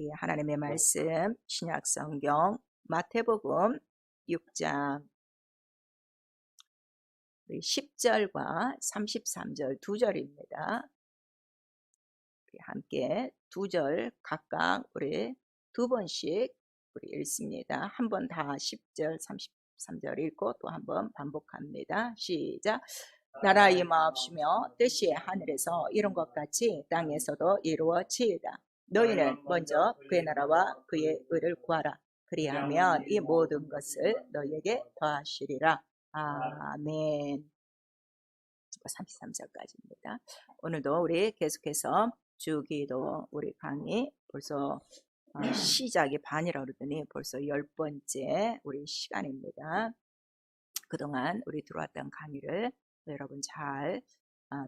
우리 하나님의 말씀 신약 성경 마태복음 6장 10절과 33절 두 절입니다. 우리 함께 두 절 각각 우리 두 번씩 우리 읽습니다. 한 번 다 10절 33절 읽고 또 한 번 반복합니다. 시작. 나라 임하옵시며 뜻이 하늘에서 이룬 것 같이 땅에서도 이루어지이다. 너희는 먼저 그의 나라와 그의 의를 구하라. 그리하면 이 모든 것을 너희에게 더하시리라. 아멘. 33절까지입니다. 오늘도 우리 계속해서 주기도 우리 강의 벌써 시작이 반이라고 그러더니 벌써 10번째 우리 시간입니다. 그동안 우리 들어왔던 강의를 여러분 잘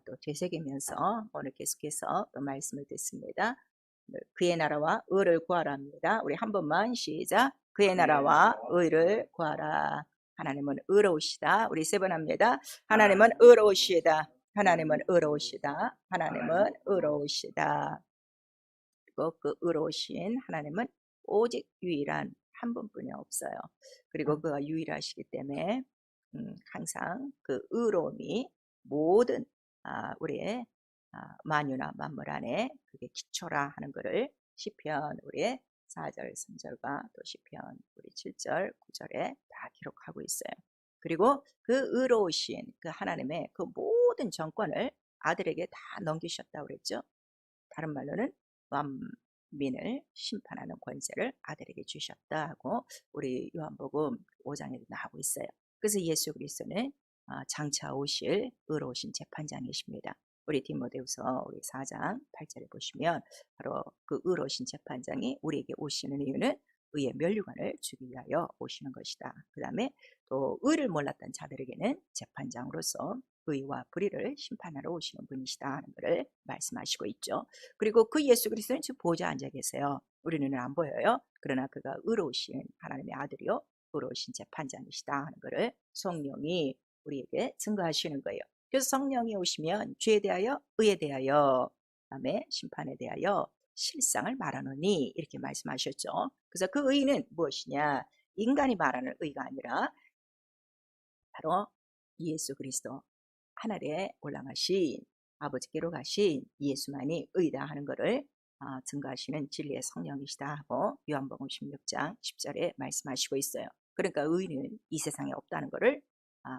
또 되새기면서 오늘 계속해서 또 말씀을 듣습니다. 그의 나라와 의를 구하라 합니다. 우리 한 번만 시작. 그의 나라와 의를 구하라. 하나님은 의로우시다. 우리 세 번 합니다. 하나님은 의로우시다. 하나님은 의로우시다. 하나님은 의로우시다. 그리고 그 의로우신 하나님은 오직 유일한 한 분뿐이 없어요. 그리고 그가 유일하시기 때문에 항상 그 의로움이 모든 우리의 만유나 만물 안에 그게 기초라 하는 것을 시편 우리의 4절 3절과 또 시편 우리 7절 9절에 다 기록하고 있어요. 그리고 그 의로우신 그 하나님의 그 모든 정권을 아들에게 다 넘기셨다고 그랬죠. 다른 말로는 만민을 심판하는 권세를 아들에게 주셨다 하고 우리 요한복음 5장에도 나오고 있어요. 그래서 예수 그리스도는 장차 오실 의로우신 재판장이십니다. 우리 디모데후서 우리 4장 8절에 보시면 바로 그 의로우신 재판장이 우리에게 오시는 이유는 의의 면류관을 주기 위하여 오시는 것이다. 그 다음에 또 의를 몰랐던 자들에게는 재판장으로서 의와 불의를 심판하러 오시는 분이시다 하는 것을 말씀하시고 있죠. 그리고 그 예수 그리스도는 지금 보좌에 앉아 계세요. 우리 눈은 안 보여요. 그러나 그가 의로우신 하나님의 아들이요 의로우신 재판장이시다 하는 것을 성령이 우리에게 증거하시는 거예요. 그래서 성령이 오시면 죄에 대하여 의에 대하여 그다음에 심판에 대하여 실상을 말하노니 이렇게 말씀하셨죠. 그래서 그 의는 무엇이냐? 인간이 말하는 의가 아니라 바로 예수 그리스도 하늘에 올라가신 아버지께로 가신 예수만이 의다 하는 것을 증거하시는 진리의 성령이시다 하고 요한복음 16장 10절에 말씀하시고 있어요. 그러니까 의는 이 세상에 없다는 것을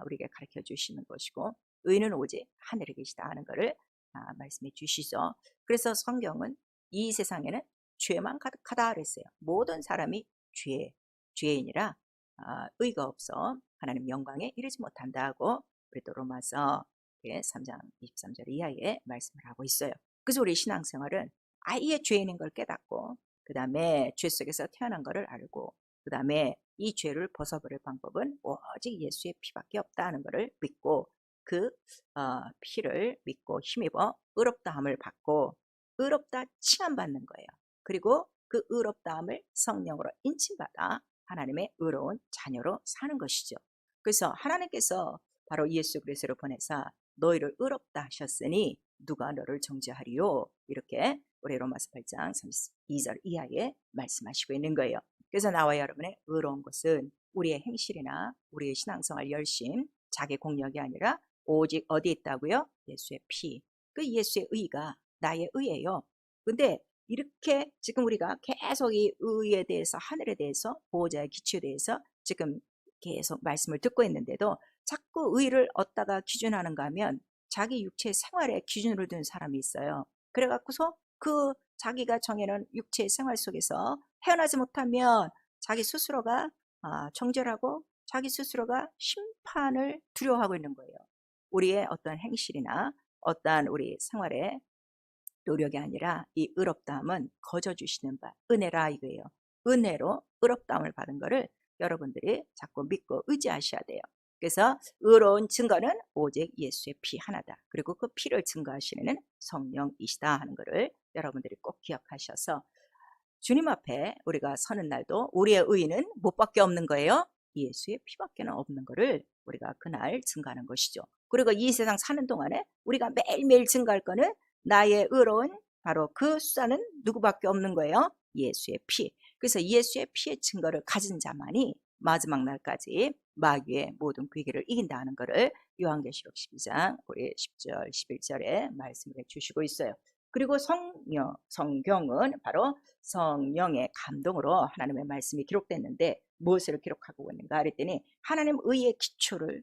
우리에게 가르쳐 주시는 것이고 의는 오직 하늘에 계시다 하는 것을 말씀해 주시죠. 그래서 성경은 이 세상에는 죄만 가득하다 그랬어요. 모든 사람이 죄인이라 의가 없어 하나님 영광에 이르지 못한다 하고 우리 또 로마서 3장 23절 이하에 말씀을 하고 있어요. 그래서 우리 신앙생활은 아예 죄인인 걸 깨닫고 그 다음에 죄 속에서 태어난 것을 알고 그 다음에 이 죄를 벗어버릴 방법은 오직 예수의 피밖에 없다는 것을 믿고 그 피를 믿고 힘입어 의롭다함을 받고 의롭다 칭함받는 거예요. 그리고 그 의롭다함을 성령으로 인침받아 하나님의 의로운 자녀로 사는 것이죠. 그래서 하나님께서 바로 예수 그리스도를 보내사 너희를 의롭다 하셨으니 누가 너를 정죄하리요? 이렇게 우리 로마서 8장 32절 이하에 말씀하시고 있는 거예요. 그래서 나와 여러분의 의로운 것은 우리의 행실이나 우리의 신앙생활 열심, 자기 공력이 아니라 오직 어디 있다고요? 예수의 피. 그 예수의 의가 나의 의예요. 근데 이렇게 지금 우리가 계속 이 의에 대해서 하늘에 대해서 보호자의 기초에 대해서 지금 계속 말씀을 듣고 있는데도 자꾸 의를 얻다가 기준하는가 하면 자기 육체 생활에 기준으로 둔 사람이 있어요. 그래갖고서 그 자기가 정해놓은 육체 생활 속에서 헤어나지 못하면 자기 스스로가 정죄하고 자기 스스로가 심판을 두려워하고 있는 거예요. 우리의 어떤 행실이나 어떠한 우리 생활의 노력이 아니라 이 의롭다함은 거저 주시는 바 은혜라 이거예요. 은혜로 의롭다함을 받은 거를 여러분들이 자꾸 믿고 의지하셔야 돼요. 그래서 의로운 증거는 오직 예수의 피 하나다. 그리고 그 피를 증거하시는 성령이시다 하는 것을 여러분들이 꼭 기억하셔서 주님 앞에 우리가 서는 날도 우리의 의는 무엇밖에 없는 거예요? 예수의 피밖에 없는 것을 우리가 그날 증거하는 것이죠. 그리고 이 세상 사는 동안에 우리가 매일매일 증거할 거는 나의 의로운 바로 그 수단은 누구밖에 없는 거예요? 예수의 피. 그래서 예수의 피의 증거를 가진 자만이 마지막 날까지 마귀의 모든 괴계를 이긴다는 것을 요한계시록 12장 우리 10절 11절에 말씀을 해주시고 있어요. 그리고 성경은 바로 성령의 감동으로 하나님의 말씀이 기록됐는데 무엇을 기록하고 있는가 그랬더니 하나님 의의 기초를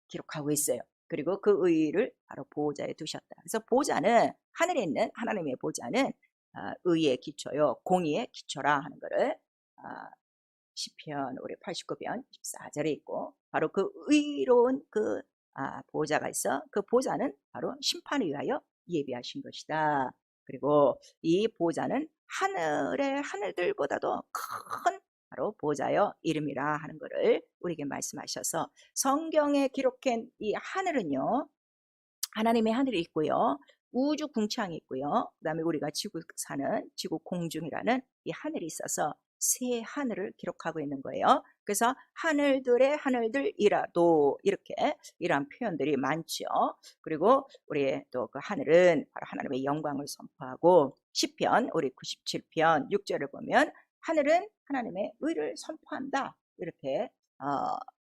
기록하고 있어요. 그리고 그 의를 바로 보호자에 두셨다. 그래서 보호자는 하늘에 있는 하나님의 보호자는 의의 기초요 공의의 기초라 하는 것을 시편 우리 89편 14절에 있고 바로 그 의로운 그 보호자가 있어 그 보호자는 바로 심판을 위하여 예비하신 것이다. 그리고 이 보호자는 하늘의 하늘들보다도 큰 바로 보호자여 이름이라 하는 것을 우리에게 말씀하셔서 성경에 기록한 이 하늘은요 하나님의 하늘이 있고요 우주 궁창이 있고요 그 다음에 우리가 지구 사는 지구 공중이라는 이 하늘이 있어서 세 하늘을 기록하고 있는 거예요. 그래서 하늘들의 하늘들이라도 이렇게 이러한 표현들이 많죠. 그리고 우리 또 그 하늘은 바로 하나님의 영광을 선포하고 시편 우리 97편 6절을 보면 하늘은 하나님의 의를 선포한다 이렇게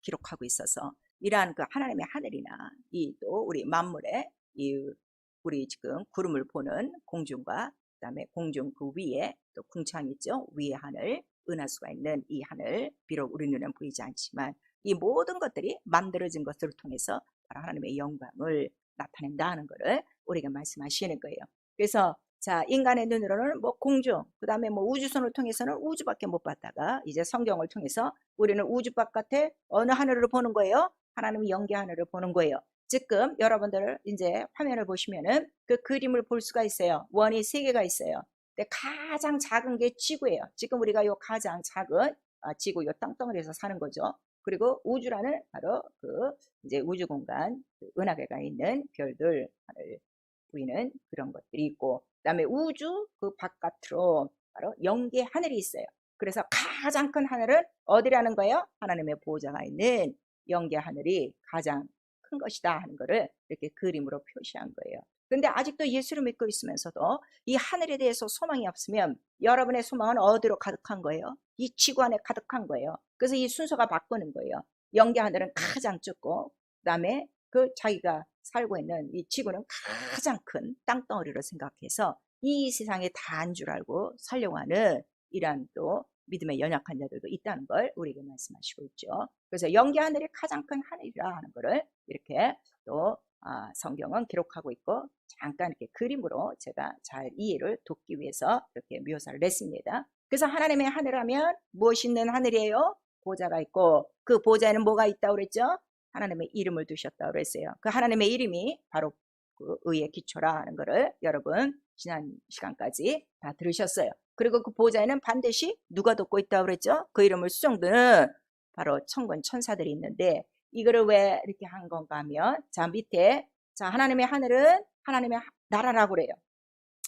기록하고 있어서 이러한 그 하나님의 하늘이나 이 또 우리 만물의 이 우리 지금 구름을 보는 공중과 그다음에 공중 그 위에 또 궁창이 있죠. 위에 하늘, 은하수가 있는 이 하늘, 비록 우리 눈에는 보이지 않지만 이 모든 것들이 만들어진 것을 통해서 바로 하나님의 영광을 나타낸다는 것을 우리가 말씀하시는 거예요. 그래서 자 인간의 눈으로는 뭐 공중, 그다음에 뭐 우주선을 통해서는 우주밖에 못 봤다가 이제 성경을 통해서 우리는 우주 바깥에 어느 하늘을 보는 거예요? 하나님의 영계 하늘을 보는 거예요. 지금 여러분들 이제 화면을 보시면은 그 그림을 볼 수가 있어요. 원이 3개가 있어요. 근데 가장 작은 게 지구예요. 지금 우리가 요 가장 작은 지구 요 땅덩어리에서 사는 거죠. 그리고 우주라는 바로 그 이제 우주 공간 그 은하계가 있는 별들 하늘 보이는 그런 것들이 있고 그다음에 우주 그 바깥으로 바로 영계 하늘이 있어요. 그래서 가장 큰 하늘은 어디라는 거예요? 하나님의 보호자가 있는 영계 하늘이 가장 큰 것이다 하는 것을 이렇게 그림으로 표시한 거예요. 근데 아직도 예수를 믿고 있으면서도 이 하늘에 대해서 소망이 없으면 여러분의 소망은 어디로 가득한 거예요? 이 지구 안에 가득한 거예요. 그래서 이 순서가 바꾸는 거예요. 영계 하늘은 가장 적고 그다음에 그 자기가 살고 있는 이 지구는 가장 큰 땅덩어리로 생각해서 이 세상에 다인 줄 알고 살려고 하는 이러한 또 믿음의 연약한 자들도 있다는 걸 우리에게 말씀하시고 있죠. 그래서 영계 하늘이 가장 큰 하늘이라 하는 것을 이렇게 또 성경은 기록하고 있고 잠깐 이렇게 그림으로 제가 잘 이해를 돕기 위해서 이렇게 묘사를 했습니다. 그래서 하나님의 하늘하면 무엇이 있는 하늘이에요? 보좌가 있고 그 보좌에는 뭐가 있다고 그랬죠? 하나님의 이름을 두셨다고 그랬어요. 그 하나님의 이름이 바로 그 의의 기초라 하는 것을 여러분 지난 시간까지 다 들으셨어요. 그리고 그 보좌에는 반드시 누가 돕고 있다고 그랬죠? 그 이름을 수종드는 바로 천군 천사들이 있는데 이거를 왜 이렇게 한 건가 하면 자 밑에 자 하나님의 하늘은 하나님의 나라라고 그래요.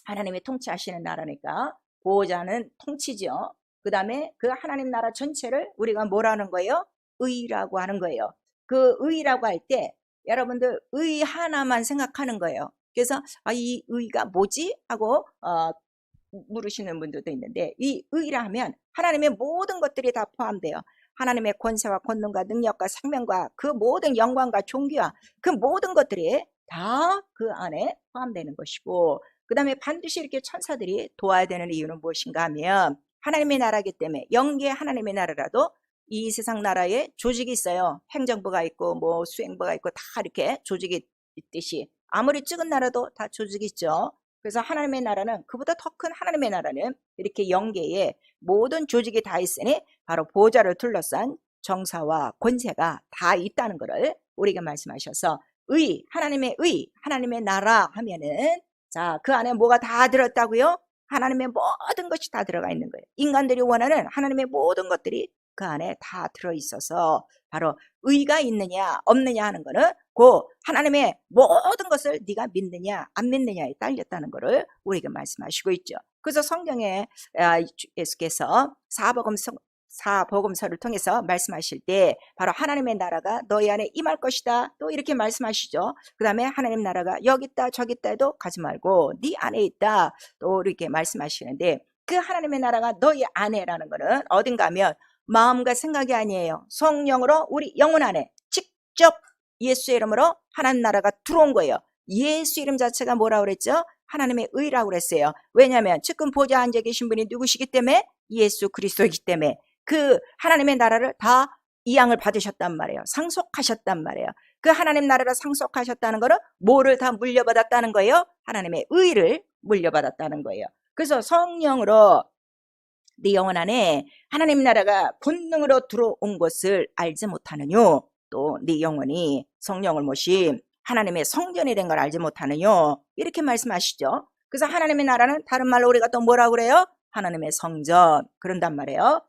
하나님의 통치하시는 나라니까 보호자는 통치죠. 그 다음에 그 하나님 나라 전체를 우리가 뭐라는 거예요? 의라고 하는 거예요. 그 의라고 할 때 여러분들 의 하나만 생각하는 거예요. 그래서 이 의가 뭐지? 하고 물으시는 분들도 있는데 이 의라 하면 하나님의 모든 것들이 다 포함돼요. 하나님의 권세와 권능과 능력과 생명과 그 모든 영광과 존귀와 그 모든 것들이 다 그 안에 포함되는 것이고 그 다음에 반드시 이렇게 천사들이 도와야 되는 이유는 무엇인가 하면 하나님의 나라이기 때문에 영계 하나님의 나라라도 이 세상 나라에 조직이 있어요. 행정부가 있고 뭐 수행부가 있고 다 이렇게 조직이 있듯이 아무리 적은 나라도 다 조직이 있죠. 그래서 하나님의 나라는 그보다 더 큰 하나님의 나라는 이렇게 영계에 모든 조직이 다 있으니 바로 보호자를 둘러싼 정사와 권세가 다 있다는 것을 우리가 말씀하셔서 하나님의 나라 하면은 자, 그 안에 뭐가 다 들었다고요? 하나님의 모든 것이 다 들어가 있는 거예요. 인간들이 원하는 하나님의 모든 것들이 그 안에 다 들어있어서 바로 의가 있느냐 없느냐 하는 거는 그 하나님의 모든 것을 네가 믿느냐 안 믿느냐에 딸렸다는 것을 우리에게 말씀하시고 있죠. 그래서 성경에 예수께서 사복음서를 통해서 말씀하실 때 바로 하나님의 나라가 너희 안에 임할 것이다 또 이렇게 말씀하시죠. 그 다음에 하나님 나라가 여기 있다 저기 있다 해도 가지 말고 네 안에 있다 또 이렇게 말씀하시는데 그 하나님의 나라가 너희 안에라는 거는 어딘가 하면 마음과 생각이 아니에요. 성령으로 우리 영혼 안에 직접 예수의 이름으로 하나님 나라가 들어온 거예요. 예수 이름 자체가 뭐라고 그랬죠? 하나님의 의라고 그랬어요. 왜냐하면 지금 보좌 앉아 계신 분이 누구시기 때문에? 예수 그리스도이기 때문에. 그 하나님의 나라를 다 이양을 받으셨단 말이에요. 상속하셨단 말이에요. 그 하나님 나라를 상속하셨다는 거는 뭐를 다 물려받았다는 거예요? 하나님의 의를 물려받았다는 거예요. 그래서 성령으로 네 영혼 안에 하나님 나라가 본능으로 들어온 것을 알지 못하느뇨. 또 네 영혼이 성령을 모신 하나님의 성전이 된 걸 알지 못하느뇨. 이렇게 말씀하시죠. 그래서 하나님의 나라는 다른 말로 우리가 또 뭐라고 그래요? 하나님의 성전. 그런단 말이에요.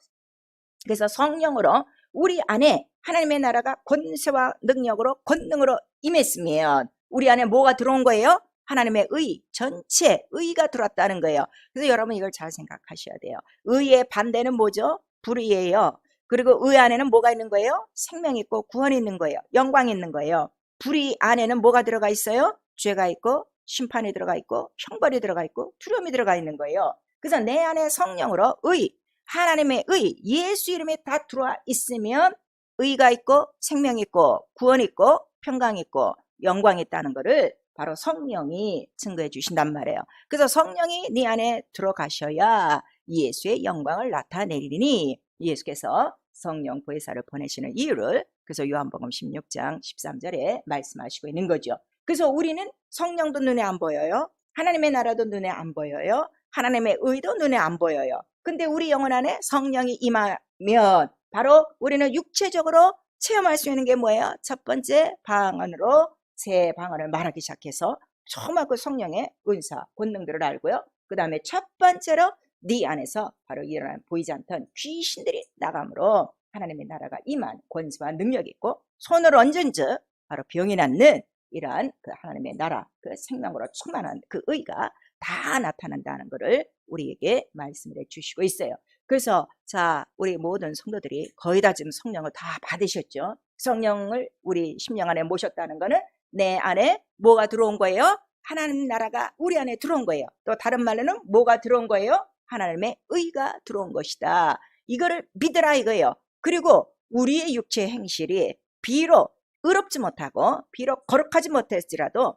그래서 성령으로 우리 안에 하나님의 나라가 권세와 능력으로 권능으로 임했으면 우리 안에 뭐가 들어온 거예요? 하나님의 의, 전체 의가 들어왔다는 거예요. 그래서 여러분 이걸 잘 생각하셔야 돼요. 의의 반대는 뭐죠? 불의예요. 그리고 의 안에는 뭐가 있는 거예요? 생명이 있고 구원이 있는 거예요. 영광이 있는 거예요. 불의 안에는 뭐가 들어가 있어요? 죄가 있고 심판이 들어가 있고 형벌이 들어가 있고 두려움이 들어가 있는 거예요. 그래서 내 안에 성령으로 의, 하나님의 의, 예수 이름에 다 들어와 있으면 의가 있고 생명이 있고 구원이 있고 평강이 있고 영광이 있다는 것을 바로 성령이 증거해 주신단 말이에요. 그래서 성령이 네 안에 들어가셔야 예수의 영광을 나타내리니 예수께서 성령 보혜사를 보내시는 이유를 그래서 요한복음 16장 13절에 말씀하시고 있는 거죠. 그래서 우리는 성령도 눈에 안 보여요. 하나님의 나라도 눈에 안 보여요. 하나님의 의도 눈에 안 보여요. 근데 우리 영혼 안에 성령이 임하면 바로 우리는 육체적으로 체험할 수 있는 게 뭐예요? 첫 번째 방언으로 새 방언을 말하기 시작해서 정말 그 성령의 은사, 권능들을 알고요. 그 다음에 첫 번째로 네 안에서 바로 일어난 보이지 않던 귀신들이 나감으로 하나님의 나라가 임한 권세와 능력이 있고 손을 얹은즉 바로 병이 낫는 이러한 그 하나님의 나라, 그 생명으로 충만한 그 의가 다 나타난다는 것을 우리에게 말씀을 해주시고 있어요. 그래서 자, 우리 모든 성도들이 거의 다 지금 성령을 다 받으셨죠. 성령을 우리 심령 안에 모셨다는 것은 내 안에 뭐가 들어온 거예요? 하나님 나라가 우리 안에 들어온 거예요. 또 다른 말로는 뭐가 들어온 거예요? 하나님의 의가 들어온 것이다. 이거를 믿으라 이거예요. 그리고 우리의 육체 행실이 비록 의롭지 못하고 비록 거룩하지 못했지라도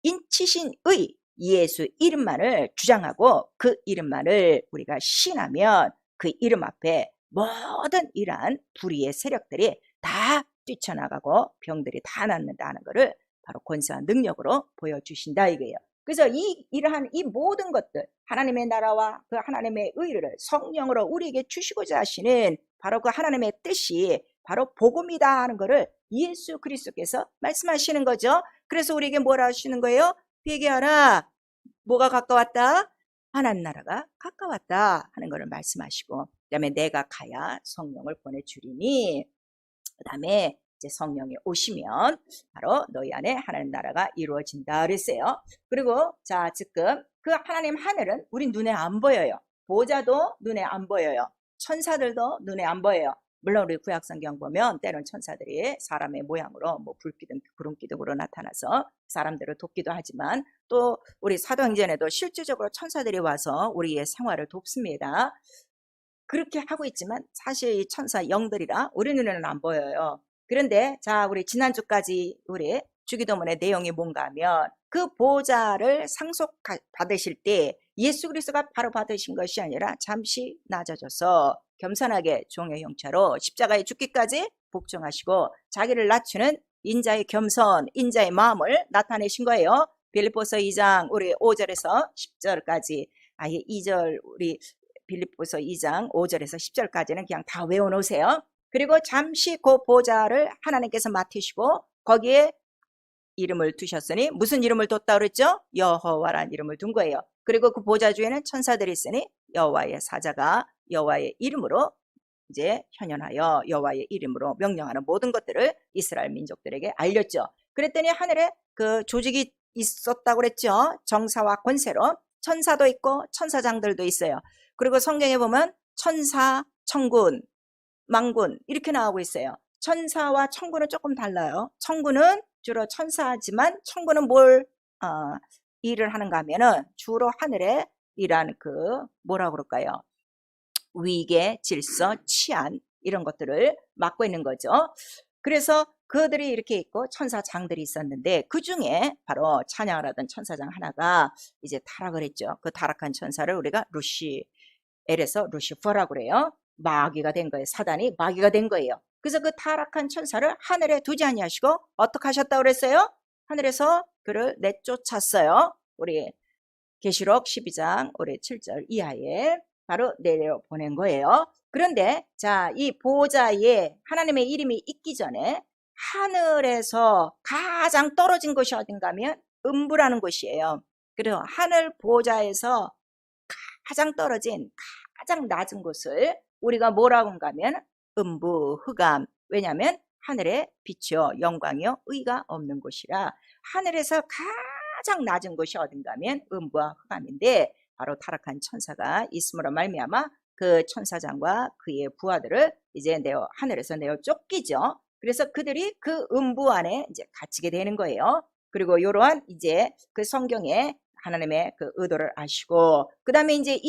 인치신 의 예수 이름만을 주장하고 그 이름만을 우리가 신하면 그 이름 앞에 모든 이러한 불의의 세력들이 다 뛰쳐나가고 병들이 다 낫는다는 것을 바로 권세와 능력으로 보여주신다 이거예요. 그래서 이러한 이 모든 것들 하나님의 나라와 그 하나님의 의를 성령으로 우리에게 주시고자 하시는 바로 그 하나님의 뜻이 바로 복음이다 하는 것을 예수 그리스도께서 말씀하시는 거죠. 그래서 우리에게 뭐라 하시는 거예요? 회개하라. 뭐가 가까웠다? 하나님 나라가 가까웠다 하는 것을 말씀하시고 그 다음에 내가 가야 성령을 보내주리니 그 다음에 이제 성령이 오시면 바로 너희 안에 하나님 나라가 이루어진다 그랬어요. 그리고 자 지금 그 하나님 하늘은 우리 눈에 안 보여요. 보좌도 눈에 안 보여요. 천사들도 눈에 안 보여요. 물론 우리 구약성경 보면 때론 천사들이 사람의 모양으로 뭐 불기둥 구름기둥으로 나타나서 사람들을 돕기도 하지만 또 우리 사도행전에도 실질적으로 천사들이 와서 우리의 생활을 돕습니다. 그렇게 하고 있지만 사실 이 천사 영들이라 우리 눈에는 안 보여요. 그런데 자 우리 지난주까지 우리 주기도문의 내용이 뭔가 하면 그 보좌를 상속 받으실 때 예수 그리스도가 바로 받으신 것이 아니라 잠시 낮아져서 겸손하게 종의 형체로 십자가에 죽기까지 복종하시고 자기를 낮추는 인자의 겸손, 인자의 마음을 나타내신 거예요. 빌립보서 2장 우리 5절에서 10절까지 아예 2절 우리 빌립보서 2장 5절에서 10절까지는 그냥 다 외워놓으세요. 그리고 잠시 그 보좌를 하나님께서 맡으시고 거기에 이름을 두셨으니 무슨 이름을 뒀다 그랬죠? 여호와라는 이름을 둔 거예요. 그리고 그 보좌 주에는 천사들이 있으니 여호와의 사자가 여호와의 이름으로 이제 현현하여 여호와의 이름으로 명령하는 모든 것들을 이스라엘 민족들에게 알렸죠. 그랬더니 하늘에 그 조직이 있었다고 그랬죠. 정사와 권세로 천사도 있고 천사장들도 있어요. 그리고 성경에 보면 천사, 천군, 망군 이렇게 나오고 있어요. 천사와 천군은 조금 달라요. 천군은 주로 천사지만 천군은 뭘 일을 하는가 하면은 주로 하늘에 이란 그 뭐라 그럴까요? 위계, 질서, 치안 이런 것들을 맡고 있는 거죠. 그래서 그들이 이렇게 있고 천사장들이 있었는데 그 중에 바로 찬양을 하던 천사장 하나가 이제 타락을 했죠. 그 타락한 천사를 우리가 루시엘에서 루시퍼라고 그래요. 마귀가 된 거예요. 사단이 마귀가 된 거예요. 그래서 그 타락한 천사를 하늘에 두지 아니하시고 어떻게 하셨다고 그랬어요? 하늘에서 그를 내쫓았어요. 우리 계시록 12장 우리 7절 이하에 바로 내려 보낸 거예요. 그런데 자, 이 보좌에 하나님의 이름이 있기 전에 하늘에서 가장 떨어진 곳이 어딘가 하면 음부라는 곳이에요. 그리고 하늘 보좌에서 가장 떨어진 가장 낮은 곳을 우리가 뭐라고 하면 음부, 흑암. 왜냐하면 하늘에 빛이요 영광이요 의가 없는 곳이라 하늘에서 가장 낮은 곳이 어딘가 하면 음부와 흑암인데 바로 타락한 천사가 있음으로 말미암아 그 천사장과 그의 부하들을 이제 하늘에서 내어 쫓기죠. 그래서 그들이 그 음부 안에 이제 갇히게 되는 거예요. 그리고 이러한 이제 그 성경에 하나님의 그 의도를 아시고 그 다음에 이제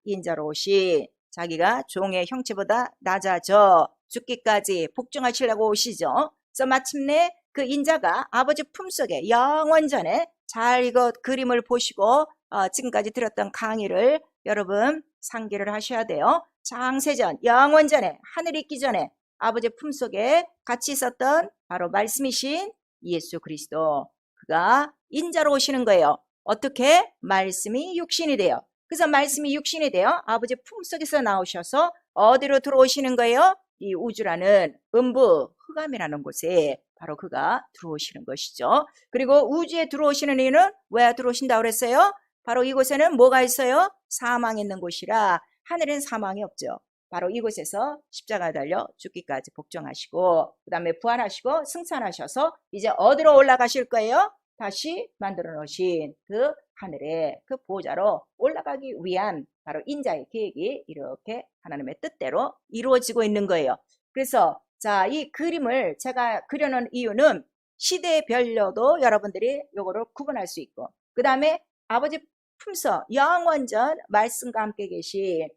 인자로 오신 자기가 종의 형체보다 낮아져 죽기까지 복종하시려고 오시죠. 그래서 마침내 그 인자가 아버지 품속에 영원전에 잘 이거 그림을 보시고 지금까지 들었던 강의를 여러분 상기를 하셔야 돼요. 장세전 영원전에 하늘이 있기 전에 아버지 품속에 같이 있었던 바로 말씀이신 예수 그리스도 그가 인자로 오시는 거예요. 어떻게? 말씀이 육신이 돼요. 그래서 말씀이 육신이 되어 아버지 품속에서 나오셔서 어디로 들어오시는 거예요? 이 우주라는 음부 흑암이라는 곳에 바로 그가 들어오시는 것이죠. 그리고 우주에 들어오시는 이유는 왜 들어오신다고 그랬어요? 바로 이곳에는 뭐가 있어요? 사망이 있는 곳이라 하늘엔 사망이 없죠. 바로 이곳에서 십자가 달려 죽기까지 복종하시고 그 다음에 부활하시고 승천하셔서 이제 어디로 올라가실 거예요? 다시 만들어 놓으신 그 하늘의 그 보좌로 올라가기 위한 바로 인자의 계획이 이렇게 하나님의 뜻대로 이루어지고 있는 거예요. 그래서 자, 이 그림을 제가 그려놓은 이유는 시대별로도 여러분들이 요거를 구분할 수 있고 그 다음에 아버지 품속 영원전 말씀과 함께 계신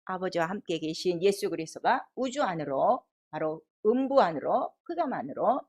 아버지와 함께 계신 예수 그리스도가 우주 안으로 바로 음부 안으로 흑암 안으로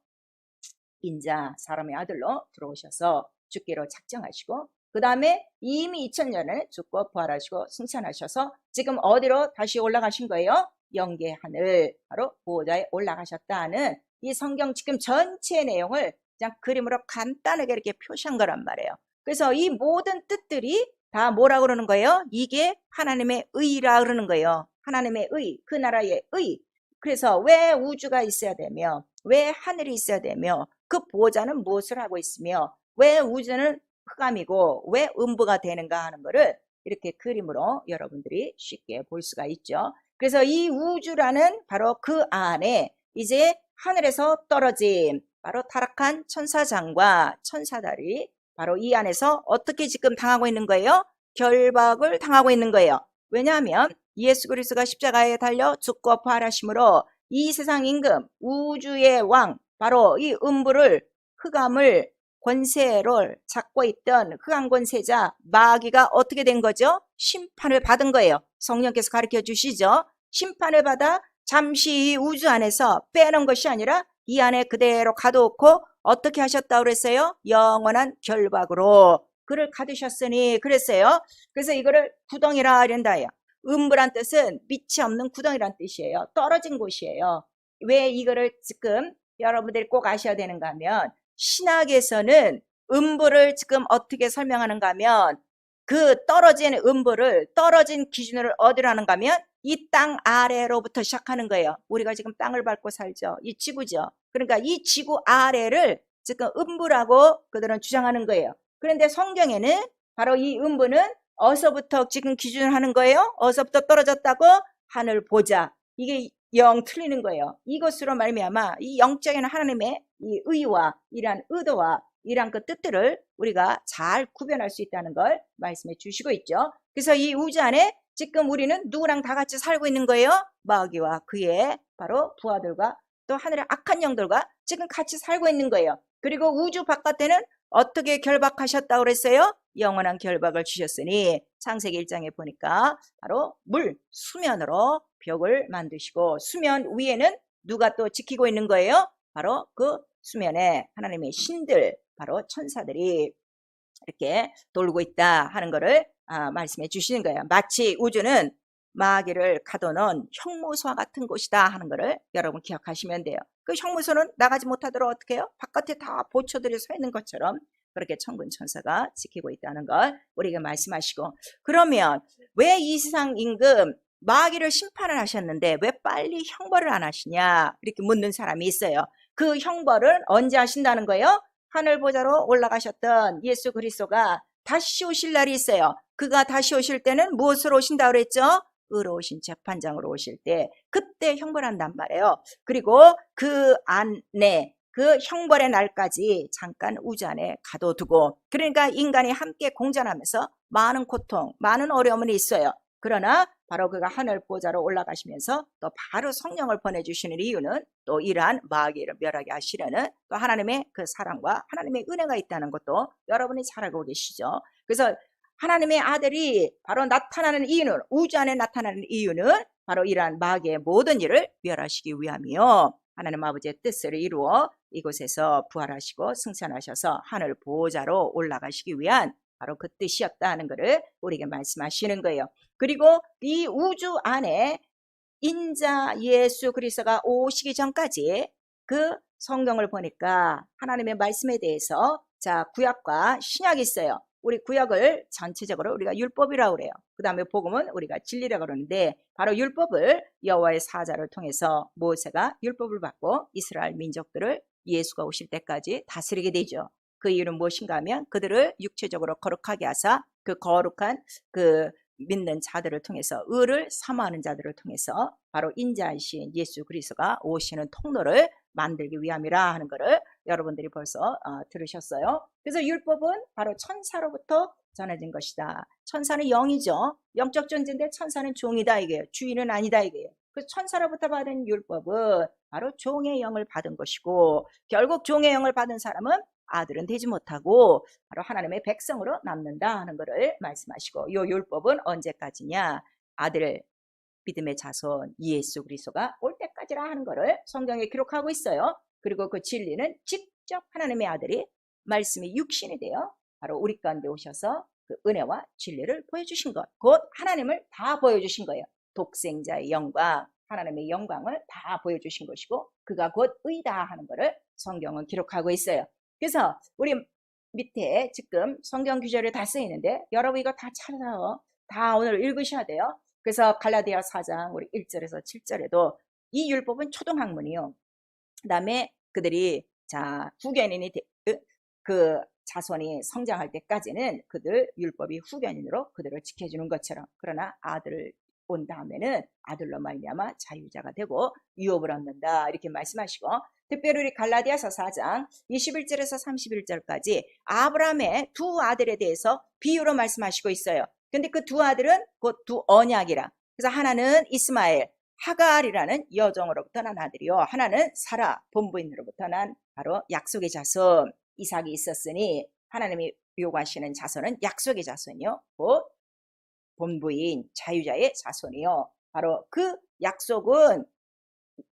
인자 사람의 아들로 들어오셔서 죽기로 작정하시고 그 다음에 이미 2000년을 죽고 부활하시고 승천하셔서 지금 어디로 다시 올라가신 거예요? 영계 하늘 바로 보호자에 올라가셨다는 이 성경 지금 전체 내용을 그냥 그림으로 간단하게 이렇게 표시한 거란 말이에요. 그래서 이 모든 뜻들이 다 뭐라 그러는 거예요? 이게 하나님의 의라 그러는 거예요. 하나님의 의, 그 나라의 의. 그래서 왜 우주가 있어야 되며 왜 하늘이 있어야 되며 그 보호자는 무엇을 하고 있으며 왜 우주는 흑암이고 왜 음부가 되는가 하는 거를 이렇게 그림으로 여러분들이 쉽게 볼 수가 있죠. 그래서 이 우주라는 바로 그 안에 이제 하늘에서 떨어진 바로 타락한 천사장과 천사들이 바로 이 안에서 어떻게 지금 당하고 있는 거예요? 결박을 당하고 있는 거예요. 왜냐하면 예수 그리스도가 십자가에 달려 죽고 부활하심으로 이 세상 임금 우주의 왕 바로 이 음부를 흑암을 권세를 잡고 있던 흑암 권세자 마귀가 어떻게 된 거죠? 심판을 받은 거예요. 성령께서 가르쳐 주시죠. 심판을 받아 잠시 이 우주 안에서 빼놓은 것이 아니라 이 안에 그대로 가두었고 어떻게 하셨다고 그랬어요? 영원한 결박으로 그를 가두셨으니 그랬어요. 그래서 이거를 구덩이라 이런다요. 음부란 뜻은 밑이 없는 구덩이란 뜻이에요. 떨어진 곳이에요. 왜 이거를 지금 여러분들이 꼭 아셔야 되는가 하면 신학에서는 음부를 지금 어떻게 설명하는가 하면 그 떨어진 음부를 떨어진 기준으로 어디로 하는가 하면 이 땅 아래로부터 시작하는 거예요. 우리가 지금 땅을 밟고 살죠. 이 지구죠. 그러니까 이 지구 아래를 지금 음부라고 그들은 주장하는 거예요. 그런데 성경에는 바로 이 음부는 어디서부터 지금 기준을 하는 거예요? 어디서부터 떨어졌다고? 하늘 보자. 이게 영 틀리는 거예요. 이것으로 말미암아 이 영적인 하나님의 이 의와 이러한 의도와 이러한 그 뜻들을 우리가 잘 구별할 수 있다는 걸 말씀해 주시고 있죠. 그래서 이 우주 안에 지금 우리는 누구랑 다 같이 살고 있는 거예요? 마귀와 그의 바로 부하들과 또 하늘의 악한 영들과 지금 같이 살고 있는 거예요. 그리고 우주 바깥에는 어떻게 결박하셨다고 그랬어요? 영원한 결박을 주셨으니 창세기 1장에 보니까 바로 물, 수면으로 벽을 만드시고 수면 위에는 누가 또 지키고 있는 거예요? 바로 그 수면에 하나님의 신들, 바로 천사들이 이렇게 돌고 있다 하는 거를 말씀해 주시는 거예요. 마치 우주는 마귀를 가둬놓은 형무소와 같은 곳이다 하는 거를 여러분 기억하시면 돼요. 그 형무소는 나가지 못하도록 어떻게 해요? 바깥에 다 보초들이 서 있는 것처럼 그렇게 천군 천사가 지키고 있다는 걸 우리에게 말씀하시고, 그러면 왜 이 세상 임금 마귀를 심판을 하셨는데 왜 빨리 형벌을 안 하시냐 이렇게 묻는 사람이 있어요. 그 형벌을 언제 하신다는 거예요? 하늘 보좌로 올라가셨던 예수 그리스도가 다시 오실 날이 있어요. 그가 다시 오실 때는 무엇으로 오신다고 그랬죠? 의로우신 재판장으로 오실 때 그때 형벌한단 말이에요. 그리고 그 안에 그 형벌의 날까지 잠깐 우주 안에 가둬두고, 그러니까 인간이 함께 공존하면서 많은 고통, 많은 어려움은 있어요. 그러나 바로 그가 하늘 보좌로 올라가시면서 또 바로 성령을 보내주시는 이유는 또 이러한 마귀를 멸하게 하시려는 또 하나님의 그 사랑과 하나님의 은혜가 있다는 것도 여러분이 잘 알고 계시죠. 그래서 하나님의 아들이 바로 나타나는 이유는, 우주 안에 나타나는 이유는 바로 이러한 마귀의 모든 일을 멸하시기 위함이요, 하나님 아버지의 뜻을 이루어 이곳에서 부활하시고 승천하셔서 하늘 보좌로 올라가시기 위한 바로 그 뜻이었다 하는 것을 우리에게 말씀하시는 거예요. 그리고 이 우주 안에 인자 예수 그리스도가 오시기 전까지 그 성경을 보니까 하나님의 말씀에 대해서 구약과 신약이 있어요. 우리 구약을 전체적으로 우리가 율법이라고 그래요. 그 다음에 복음은 우리가 진리라고 그러는데, 바로 율법을 여호와의 사자를 통해서 모세가 율법을 받고 이스라엘 민족들을 예수가 오실 때까지 다스리게 되죠. 그 이유는 무엇인가 하면 그들을 육체적으로 거룩하게 하사 그 거룩한 그 믿는 자들을 통해서, 의를 사모하는 자들을 통해서 바로 인자이신 예수 그리스도가 오시는 통로를 만들기 위함이라 하는 것을 여러분들이 벌써 들으셨어요. 그래서 율법은 바로 천사로부터 전해진 것이다. 천사는 영이죠. 영적 존재인데 천사는 종이다 이게요. 주인은 아니다 이게요. 그래서 천사로부터 받은 율법은 바로 종의 영을 받은 것이고, 결국 종의 영을 받은 사람은 아들은 되지 못하고 바로 하나님의 백성으로 남는다 하는 것을 말씀하시고, 이 율법은 언제까지냐? 아들 믿음의 자손 예수 그리스도가 올 때까지라 하는 것을 성경에 기록하고 있어요. 그리고 그 진리는 직접 하나님의 아들이 말씀이 육신이 되어 바로 우리 가운데 오셔서 그 은혜와 진리를 보여주신 것, 곧 하나님을 다 보여주신 거예요. 독생자의 영광, 하나님의 영광을 다 보여주신 것이고 그가 곧 의다 하는 것을 성경은 기록하고 있어요. 그래서 우리 밑에 지금 성경 구절이 다 쓰이는데 여러분 이거 다 찾아서 다 오늘 읽으셔야 돼요. 그래서 갈라디아 4장 우리 1절에서 7절에도 이 율법은 초등학문이요. 그 다음에 그들이 후견인이 그 자손이 성장할 때까지는 그들 율법이 후견인으로 그들을 지켜주는 것처럼, 그러나 아들을 온 다음에는 아들로 말미암아 자유자가 되고 유업을 얻는다 이렇게 말씀하시고, 특별히 우리 갈라디아서 4장 21절에서 31절까지 아브라함의 두 아들에 대해서 비유로 말씀하시고 있어요. 근데 그 두 아들은 곧 두 언약이라. 그래서 하나는 이스마엘 하갈이라는 여종으로부터 난 아들이요, 하나는 사라 본부인으로부터 난 바로 약속의 자손 이삭이 있었으니 하나님이 요구하시는 자손은 약속의 자손이요, 곧 본부인 자유자의 자손이요. 바로 그 약속은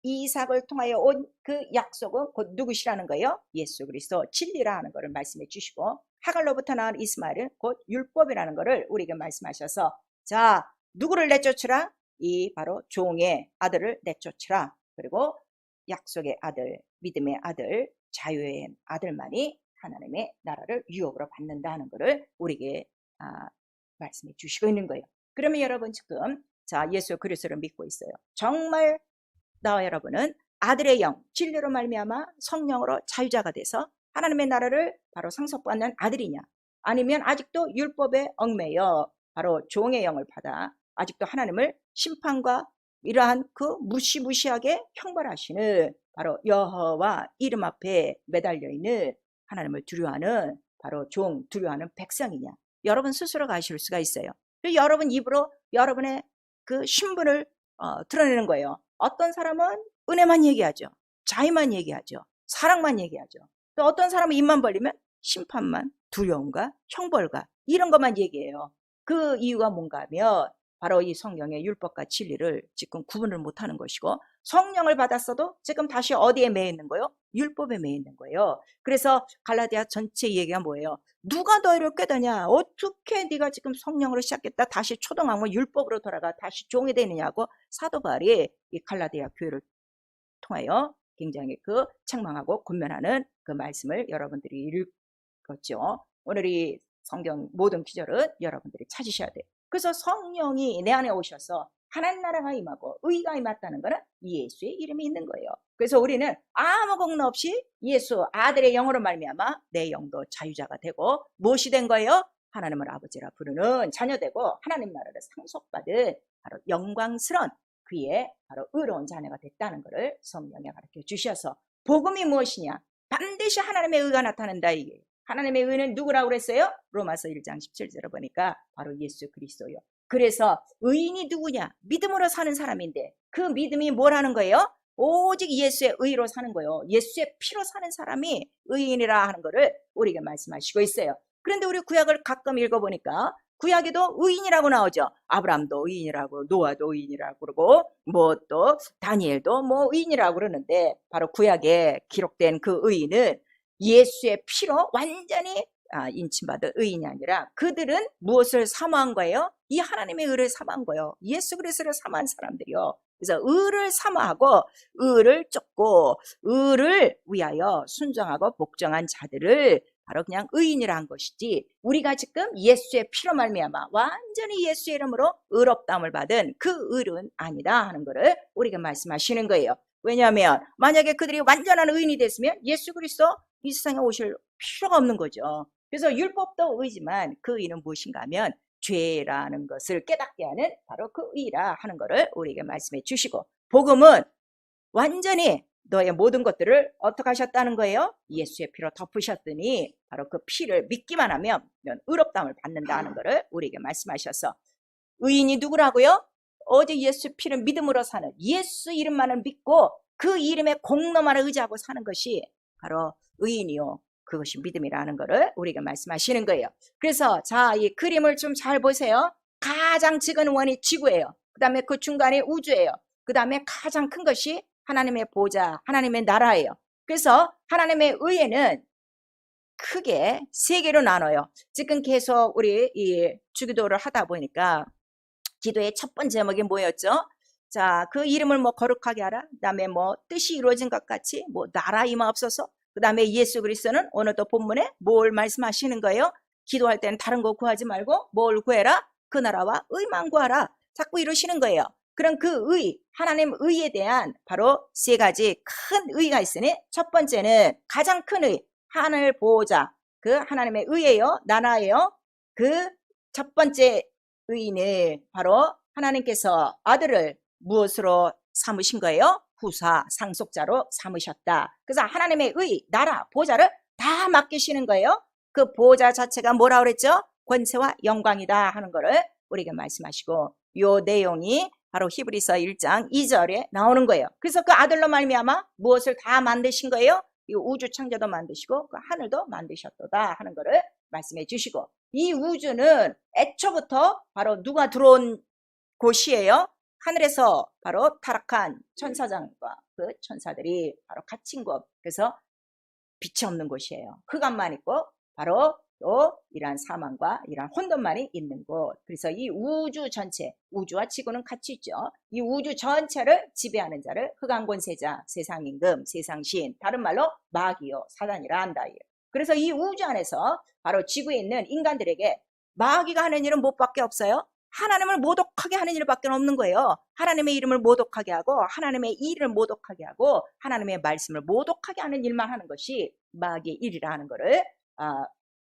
이삭을 통하여 온 그 약속은 곧 누구시라는 거예요? 예수 그리스도 진리라 하는 것을 말씀해 주시고, 하갈로부터 나온 이스마엘은 곧 율법이라는 것을 우리에게 말씀하셔서, 누구를 내쫓으라? 이 바로 종의 아들을 내쫓으라. 그리고 약속의 아들, 믿음의 아들, 자유의 아들만이 하나님의 나라를 유업으로 받는다는 것을 우리에게 말씀해 주시고 있는 거예요. 그러면 여러분 지금 예수 그리스도를 믿고 있어요. 정말 나와 여러분은 아들의 영, 진리로 말미암아 성령으로 자유자가 돼서 하나님의 나라를 바로 상속받는 아들이냐, 아니면 아직도 율법에 얽매여 바로 종의 영을 받아 아직도 하나님을 심판과 이러한 그 무시무시하게 형벌하시는 바로 여호와 이름 앞에 매달려 있는 하나님을 두려워하는 바로 종, 두려워하는 백성이냐, 여러분 스스로가 아실 수가 있어요. 여러분 입으로 여러분의 그 신분을 드러내는 거예요. 어떤 사람은 은혜만 얘기하죠. 자유만 얘기하죠. 사랑만 얘기하죠. 또 어떤 사람은 입만 벌리면 심판만, 두려움과 형벌과 이런 것만 얘기해요. 그 이유가 뭔가 하면 바로 이 성경의 율법과 진리를 지금 구분을 못하는 것이고, 성령을 받았어도 지금 다시 어디에 매여 있는 거예요? 율법에 매여 있는 거예요. 그래서 갈라디아 전체 얘기가 뭐예요? 누가 너희를 꾀더냐? 어떻게 네가 지금 성령으로 시작했다 다시 초등학문 율법으로 돌아가 다시 종이 되느냐고 사도 바울이 이 갈라디아 교회를 통하여 굉장히 그 책망하고 권면하는 그 말씀을 여러분들이 읽었죠. 오늘 이 성경 모든 기절은 여러분들이 찾으셔야 돼요. 그래서 성령이 내 안에 오셔서 하나님 나라가 임하고 의가 임했다는 것은 예수의 이름이 있는 거예요. 그래서 우리는 아무 공로 없이 예수 아들의 영으로 말미암아 내 영도 자유자가 되고 무엇이 된 거예요? 하나님을 아버지라 부르는 자녀되고 하나님 나라를 상속받은 바로 영광스러운 그의 바로 의로운 자녀가 됐다는 것을 성령이 가르쳐 주셔서, 복음이 무엇이냐? 반드시 하나님의 의가 나타난다. 이게 하나님의 의는 누구라고 그랬어요? 로마서 1장 17절에 보니까 바로 예수 그리스도요. 그래서 의인이 누구냐? 믿음으로 사는 사람인데 그 믿음이 뭐라는 거예요? 오직 예수의 의로 사는 거예요. 예수의 피로 사는 사람이 의인이라 하는 것을 우리에게 말씀하시고 있어요. 그런데 우리 구약을 가끔 읽어보니까 구약에도 의인이라고 나오죠. 아브라함도 의인이라고, 노아도 의인이라고 그러고, 뭐 또 다니엘도 뭐 의인이라고 그러는데, 바로 구약에 기록된 그 의인은 예수의 피로 완전히 인침받은 의인이 아니라 그들은 무엇을 사모한 거예요? 이 하나님의 의를 사모한 거예요. 예수 그리스도를 사모한 사람들이요. 그래서 의를 사모하고 의를 쫓고 의를 위하여 순종하고 복종한 자들을 바로 그냥 의인이라 한 것이지, 우리가 지금 예수의 피로 말미암아 완전히 예수의 이름으로 의롭다함을 받은 그 의는 아니다 하는 것을 우리가 말씀하시는 거예요. 왜냐하면 만약에 그들이 완전한 의인이 됐으면 예수 그리스도 이 세상에 오실 필요가 없는 거죠. 그래서 율법도 의지만 그 의는 무엇인가 하면 죄라는 것을 깨닫게 하는 바로 그 의라 하는 것을 우리에게 말씀해 주시고, 복음은 완전히 너의 모든 것들을 어떻게 하셨다는 거예요? 예수의 피로 덮으셨더니 바로 그 피를 믿기만 하면 의롭다함을 받는다는 것을 우리에게 말씀하셔서, 의인이 누구라고요? 어제 예수 피를 믿음으로 사는, 예수 이름만을 믿고 그 이름의 공로만을 의지하고 사는 것이 바로 의인이요, 그것이 믿음이라는 것을 우리가 말씀하시는 거예요. 그래서 자, 이 그림을 좀 잘 보세요. 가장 작은 원이 지구예요. 그 다음에 그 중간에 우주예요. 그 다음에 가장 큰 것이 하나님의 보좌, 하나님의 나라예요. 그래서 하나님의 의에는 크게 세 개로 나눠요. 지금 계속 우리 이 주기도를 하다 보니까 기도의 첫 번째 제목이 뭐였죠? 자, 그 이름을 뭐 거룩하게 하라. 그 다음에 뭐 뜻이 이루어진 것 같이 뭐 나라 임하옵소서. 그 다음에 예수 그리스도는 오늘도 본문에 뭘 말씀하시는 거예요? 기도할 때는 다른 거 구하지 말고 뭘 구해라? 그 나라와 의만 구하라. 자꾸 이러시는 거예요. 그럼 그 의, 하나님 의에 대한 바로 세 가지 큰 의가 있으니, 첫 번째는 가장 큰 의, 하늘 보호자, 그 하나님의 의예요, 나라예요. 그 첫 번째 의는 바로 하나님께서 아들을 무엇으로 삼으신 거예요? 후사, 상속자로 삼으셨다. 그래서 하나님의 의, 나라, 보좌를 다 맡기시는 거예요. 그 보좌 자체가 뭐라 그랬죠? 권세와 영광이다 하는 거를 우리에게 말씀하시고, 요 내용이 바로 히브리서 1장 2절에 나오는 거예요. 그래서 그 아들로 말미암아 무엇을 다 만드신 거예요? 이 우주 창조도 만드시고 그 하늘도 만드셨도다 하는 거를 말씀해 주시고, 이 우주는 애초부터 바로 누가 들어온 곳이에요? 하늘에서 바로 타락한 천사장과 그 천사들이 바로 갇힌 곳, 그래서 빛이 없는 곳이에요. 흑암만 있고 바로 또 이러한 사망과 이러한 혼돈만이 있는 곳. 그래서 이 우주 전체, 우주와 지구는 같이 있죠. 이 우주 전체를 지배하는 자를 흑암권세자, 세상임금, 세상신, 다른 말로 마귀요, 사단이라 한다. 그래서 이 우주 안에서 바로 지구에 있는 인간들에게 마귀가 하는 일은 무엇밖에 없어요? 하나님을 모독하게 하는 일밖에 없는 거예요. 하나님의 이름을 모독하게 하고 하나님의 일을 모독하게 하고 하나님의 말씀을 모독하게 하는 일만 하는 것이 마귀의 일이라 하는 것을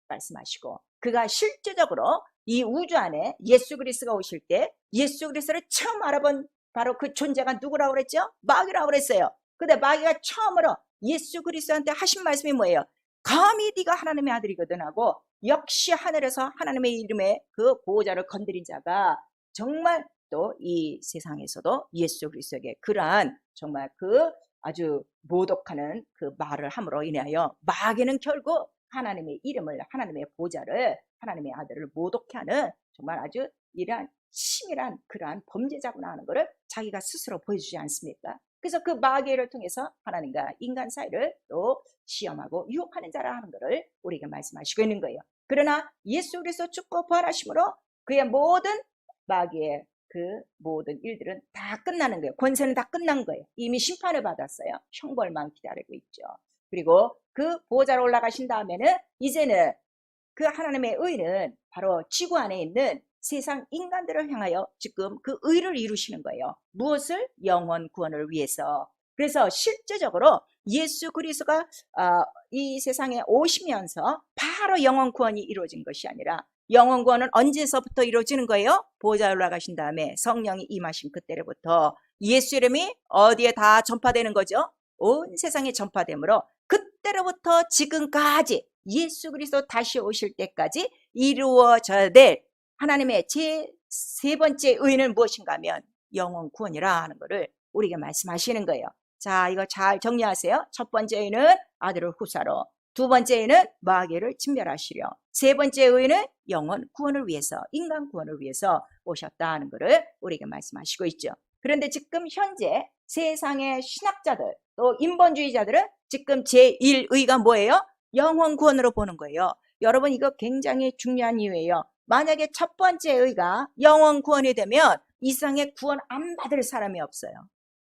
말씀하시고, 그가 실제적으로 이 우주 안에 예수 그리스도가 오실 때 예수 그리스도를 처음 알아본 바로 그 존재가 누구라고 그랬죠? 마귀라고 그랬어요. 근데 마귀가 처음으로 예수 그리스도한테 하신 말씀이 뭐예요? 감히 네가 하나님의 아들이거든 하고, 역시 하늘에서 하나님의 이름의 그 보호자를 건드린 자가 정말 또 이 세상에서도 예수 그리스도에게 그러한 정말 그 아주 모독하는 그 말을 함으로 인하여 마귀는 결국 하나님의 이름을, 하나님의 보좌를 하나님의 아들을 모독해 하는 정말 아주 이러한 치밀한 그러한 범죄자구나 하는 것을 자기가 스스로 보여주지 않습니까? 그래서 그 마귀를 통해서 하나님과 인간 사이를 또 시험하고 유혹하는 자라 하는 것을 우리에게 말씀하시고 있는 거예요. 그러나 예수 그리스도 죽고 부활하심으로 그의 모든 마귀의 그 모든 일들은 다 끝나는 거예요. 권세는 다 끝난 거예요. 이미 심판을 받았어요. 형벌만 기다리고 있죠. 그리고 그 보호자로 올라가신 다음에는 이제는 그 하나님의 의는 바로 지구 안에 있는 세상 인간들을 향하여 지금 그 의를 이루시는 거예요. 무엇을? 영원 구원을 위해서. 그래서 실제적으로 예수 그리스도가 이 세상에 오시면서 바로 영원 구원이 이루어진 것이 아니라 영원 구원은 언제서부터 이루어지는 거예요? 보호자에 올라가신 다음에 성령이 임하신 그때로부터 예수 이름이 어디에 다 전파되는 거죠? 온 세상에 전파되므로 그때로부터 지금까지 예수 그리스도 다시 오실 때까지 이루어져야 될 하나님의 제 세 번째 의는 무엇인가 하면 영원 구원이라 하는 것을 우리에게 말씀하시는 거예요. 자, 이거 잘 정리하세요. 첫 번째 의는 아들을 후사로, 두 번째 의는 마귀를 진멸하시려, 세 번째 의는 영원 구원을 위해서, 인간 구원을 위해서 오셨다 하는 것을 우리에게 말씀하시고 있죠. 그런데 지금 현재 세상의 신학자들 또 인본주의자들은 지금 제1의가 뭐예요? 영원 구원으로 보는 거예요. 여러분, 이거 굉장히 중요한 이유예요. 만약에 첫 번째 의가 영원 구원이 되면 이 세상에 구원 안 받을 사람이 없어요.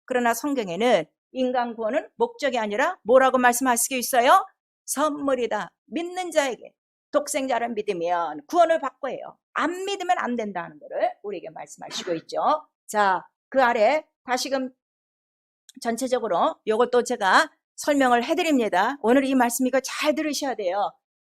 그러나 성경에는 인간 구원은 목적이 아니라 뭐라고 말씀하시고 있어요? 선물이다. 믿는 자에게, 독생자를 믿으면 구원을 받고 해요. 안 믿으면 안 된다는 것을 우리에게 말씀하시고 있죠. 자, 그 아래 다시금 전체적으로 이것도 제가 설명을 해드립니다. 오늘 이 말씀 이거 잘 들으셔야 돼요.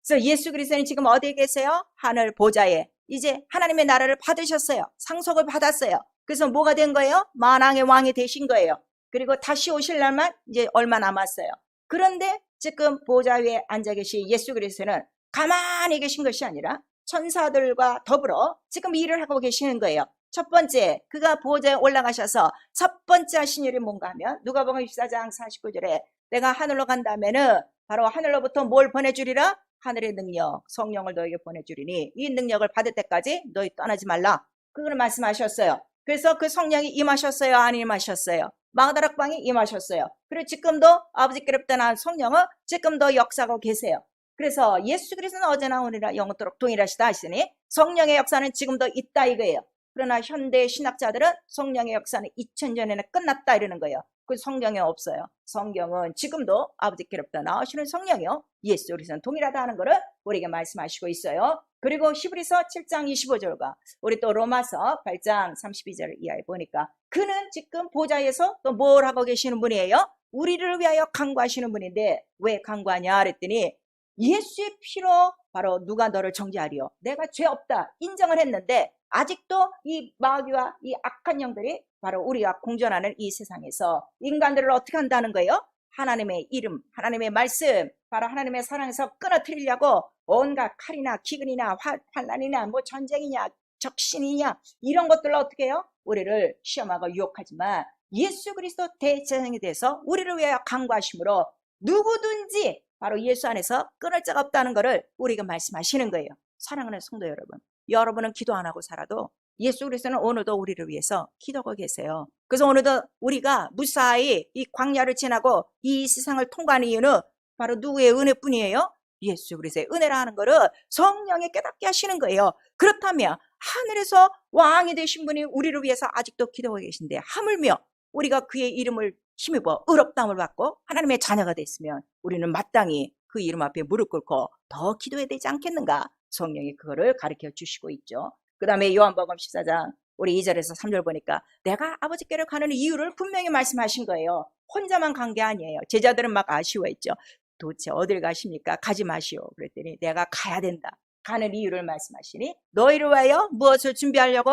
그래서 예수 그리스도는 지금 어디에 계세요? 하늘 보좌에. 이제 하나님의 나라를 받으셨어요. 상속을 받았어요. 그래서 뭐가 된 거예요? 만왕의 왕이 되신 거예요. 그리고 다시 오실 날만 이제 얼마 남았어요. 그런데 지금 보좌 위에 앉아 계신 예수 그리스도는 가만히 계신 것이 아니라 천사들과 더불어 지금 일을 하고 계시는 거예요. 첫 번째, 그가 보좌에 올라가셔서 첫 번째 하신 일이 뭔가 하면 누가복음 24장 49절에 내가 하늘로 간다면은 바로 하늘로부터 뭘 보내주리라? 하늘의 능력, 성령을 너에게 보내주리니 이 능력을 받을 때까지 너희 떠나지 말라. 그걸 말씀하셨어요. 그래서 그 성령이 임하셨어요? 안 임하셨어요? 마가다락방에 임하셨어요. 그리고 지금도 아버지께로부터 난 성령은 지금도 역사하고 계세요. 그래서 예수 그리스도는 어제나 오늘이나 영원토록 동일하시다 하시니 성령의 역사는 지금도 있다 이거예요. 그러나 현대 신학자들은 성령의 역사는 2000년에는 끝났다 이러는 거예요. 그 성경에 없어요. 성경은 지금도 아버지께로부터 나오시는 성령이요 예수 그리스도는 동일하다 하는 것을 우리에게 말씀하시고 있어요. 그리고 히브리서 7장 25절과 우리 또 로마서 8장 32절을 이하에 보니까 그는 지금 보좌에서 또 뭘 하고 계시는 분이에요? 우리를 위하여 간구하시는 분인데 왜 간구하냐 그랬더니 예수의 피로 바로 누가 너를 정죄하리요? 내가 죄 없다 인정을 했는데 아직도 이 마귀와 이 악한 영들이 바로 우리와 공존하는 이 세상에서 인간들을 어떻게 한다는 거예요? 하나님의 이름, 하나님의 말씀, 바로 하나님의 사랑에서 끊어뜨리려고 온갖 칼이나 기근이나 환난이나 뭐 전쟁이냐 적신이냐 이런 것들로 어떻게 해요? 우리를 시험하고 유혹하지만 예수 그리스도 대제사장이 돼서 우리를 위하여 간구하심으로 누구든지 바로 예수 안에서 끊을 자가 없다는 것을 우리가 말씀하시는 거예요. 사랑하는 성도 여러분, 여러분은 기도 안 하고 살아도 예수 그리스도는 오늘도 우리를 위해서 기도하고 계세요. 그래서 오늘도 우리가 무사히 이 광야를 지나고 이 세상을 통과하는 이유는 바로 누구의 은혜뿐이에요? 예수 그리스도의 은혜라 하는 것을 성령에 깨닫게 하시는 거예요. 그렇다면 하늘에서 왕이 되신 분이 우리를 위해서 아직도 기도하고 계신데 하물며 우리가 그의 이름을 힘입어 의롭다함을 받고 하나님의 자녀가 됐으면 우리는 마땅히 그 이름 앞에 무릎 꿇고 더 기도해야 되지 않겠는가? 성령이 그거를 가르쳐 주시고 있죠. 그 다음에 요한복음 14장 우리 2절에서 3절 보니까 내가 아버지께로 가는 이유를 분명히 말씀하신 거예요. 혼자만 간 게 아니에요. 제자들은 막 아쉬워했죠. 도대체 어딜 가십니까? 가지 마시오. 그랬더니 내가 가야 된다. 가는 이유를 말씀하시니 너희를 위하여 무엇을 준비하려고?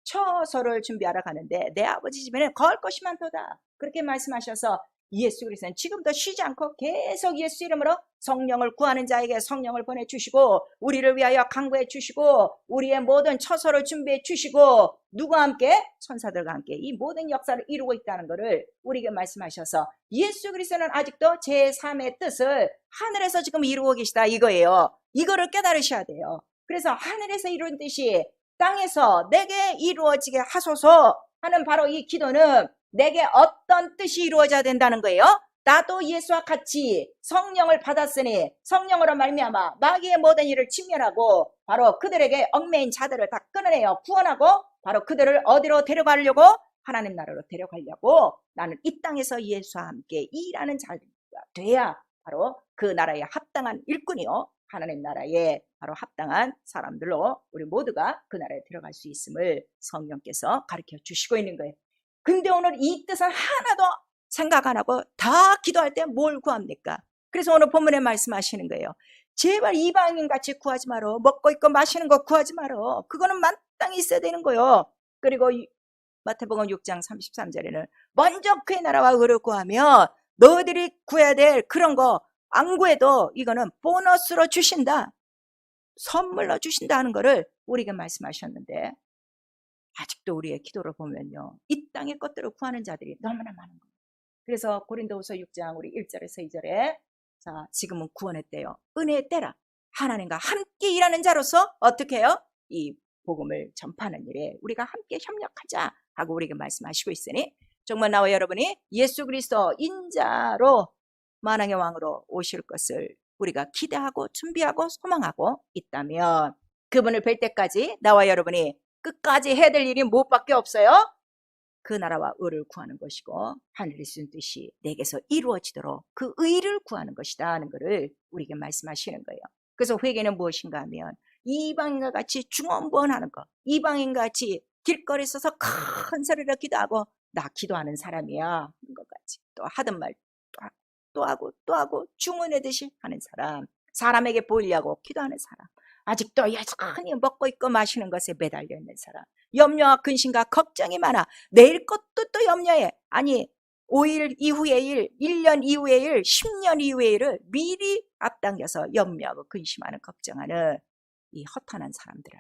처소를 준비하러 가는데 내 아버지 집에는 거할 것이 많도다. 그렇게 말씀하셔서 예수 그리스도는 지금도 쉬지 않고 계속 예수 이름으로 성령을 구하는 자에게 성령을 보내주시고 우리를 위하여 간구해 주시고 우리의 모든 처소를 준비해 주시고 누구와 함께? 천사들과 함께 이 모든 역사를 이루고 있다는 것을 우리에게 말씀하셔서 예수 그리스도는 아직도 제3의 뜻을 하늘에서 지금 이루고 계시다 이거예요. 이거를 깨달으셔야 돼요. 그래서 하늘에서 이룬 뜻이 땅에서 내게 이루어지게 하소서 하는 바로 이 기도는 내게 어떤 뜻이 이루어져야 된다는 거예요. 나도 예수와 같이 성령을 받았으니 성령으로 말미암아 마귀의 모든 일을 침멸하고 바로 그들에게 얽매인 자들을 다 끊어내어 구원하고 바로 그들을 어디로 데려가려고? 하나님 나라로 데려가려고 나는 이 땅에서 예수와 함께 일하는 자가 돼야 바로 그 나라에 합당한 일꾼이요 하나님 나라에 바로 합당한 사람들로 우리 모두가 그 나라에 들어갈 수 있음을 성령께서 가르쳐 주시고 있는 거예요. 근데 오늘 이 뜻은 하나도 생각 안 하고 다 기도할 때 뭘 구합니까? 그래서 오늘 본문에 말씀하시는 거예요. 제발 이방인같이 구하지 마라. 먹고 있고 마시는 거 구하지 마라. 그거는 마땅히 있어야 되는 거예요. 그리고 마태복음 6장 33절에는 먼저 그의 나라와 의를 구하면 너희들이 구해야 될 그런 거 안 구해도 이거는 보너스로 주신다. 선물로 주신다 하는 거를 우리에게 말씀하셨는데 아직도 우리의 기도를 보면요. 이 땅의 것들을 구하는 자들이 너무나 많은 거예요. 그래서 고린도후서 6장 우리 1절에서 2절에 자 지금은 구원의 때요. 은혜의 때라. 하나님과 함께 일하는 자로서 어떻게 해요? 이 복음을 전파하는 일에 우리가 함께 협력하자 하고 우리에게 말씀하시고 있으니 정말 나와 여러분이 예수 그리스도 인자로 만왕의 왕으로 오실 것을 우리가 기대하고 준비하고 소망하고 있다면 그분을 뵐 때까지 나와 여러분이 끝까지 해야 될 일이 무엇밖에 없어요? 그 나라와 의를 구하는 것이고 하늘에 쓴 뜻이 내게서 이루어지도록 그 의를 구하는 것이다 하는 것을 우리에게 말씀하시는 거예요. 그래서 회개는 무엇인가 하면 이방인과 같이 중언부언하는 것, 이방인과 같이 길거리에 서서 큰 소리로 기도하고 나 기도하는 사람이야 하는 것까지 또 하던 말 또 하고 또 하고 중언하듯이 하는 사람, 사람에게 보이려고 기도하는 사람, 아직도 여전히 먹고 있고 마시는 것에 매달려 있는 사람, 염려와 근심과 걱정이 많아 내일 것도 또 염려해. 아니 5일 이후의 일, 1년 이후의 일, 10년 이후의 일을 미리 앞당겨서 염려하고 근심하는 걱정하는 이 허탄한 사람들아,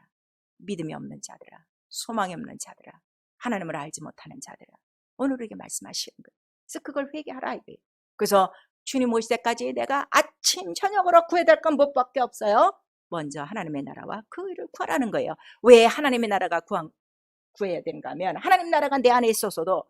믿음이 없는 자들아, 소망이 없는 자들아, 하나님을 알지 못하는 자들아, 오늘 우리에게 말씀하시는 거예요. 그래서 그걸 회개하라 이거예요. 그래서 주님 오실 때까지 내가 아침 저녁으로 구해야 될 건 무엇밖에 없어요? 먼저 하나님의 나라와 그 의를 구하라는 거예요. 왜 하나님의 나라가 구해야 되는가 하면 하나님 나라가 내 안에 있어서도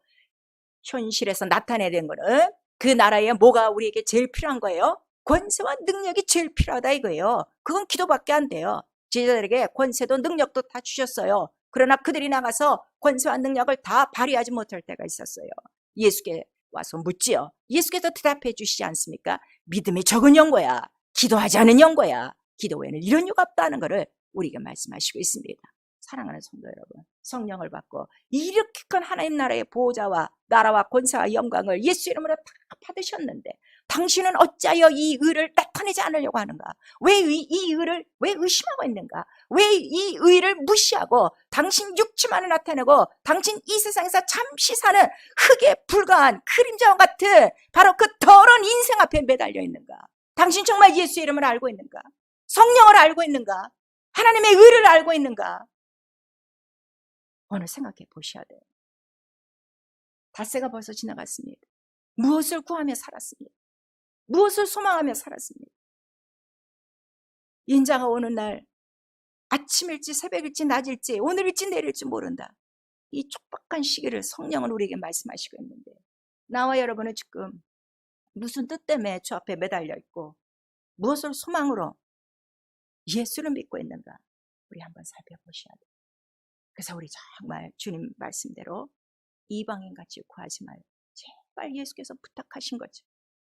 현실에서 나타내야 되는 거는 그 나라에 뭐가 우리에게 제일 필요한 거예요? 권세와 능력이 제일 필요하다 이거예요. 그건 기도밖에 안 돼요. 제자들에게 권세도 능력도 다 주셨어요. 그러나 그들이 나가서 권세와 능력을 다 발휘하지 못할 때가 있었어요. 예수께 와서 묻지요. 예수께서 대답해 주시지 않습니까? 믿음이 적은 영고야, 기도하지 않은 영고야, 기도 외에는 이런 이유가 없다는 것을 우리에게 말씀하시고 있습니다. 사랑하는 성도 여러분, 성령을 받고 이렇게 큰 하나님 나라의 보호자와 나라와 권세와 영광을 예수 이름으로 다 받으셨는데 당신은 어찌하여 이 의를 나타내지 않으려고 하는가? 왜 이 의를 왜 의심하고 있는가? 왜 이 의를 무시하고 당신 육체만을 나타내고 당신 이 세상에서 잠시 사는 흙에 불과한 그림자와 같은 바로 그 더러운 인생 앞에 매달려 있는가? 당신 정말 예수 이름을 알고 있는가? 성령을 알고 있는가? 하나님의 의를 알고 있는가? 오늘 생각해 보셔야 돼요. 닷새가 벌써 지나갔습니다. 무엇을 구하며 살았습니다. 무엇을 소망하며 살았습니다. 인자가 오는 날 아침일지 새벽일지 낮일지 오늘일지 내일일지 모른다. 이 촉박한 시기를 성령은 우리에게 말씀하시고 있는데 나와 여러분은 지금 무슨 뜻 때문에 주 앞에 매달려 있고 무엇을 소망으로 예수를 믿고 있는가 우리 한번 살펴보셔야 돼요. 그래서 우리 정말 주님 말씀대로 이방인같이 구하지 말고 제발 예수께서 부탁하신 거죠.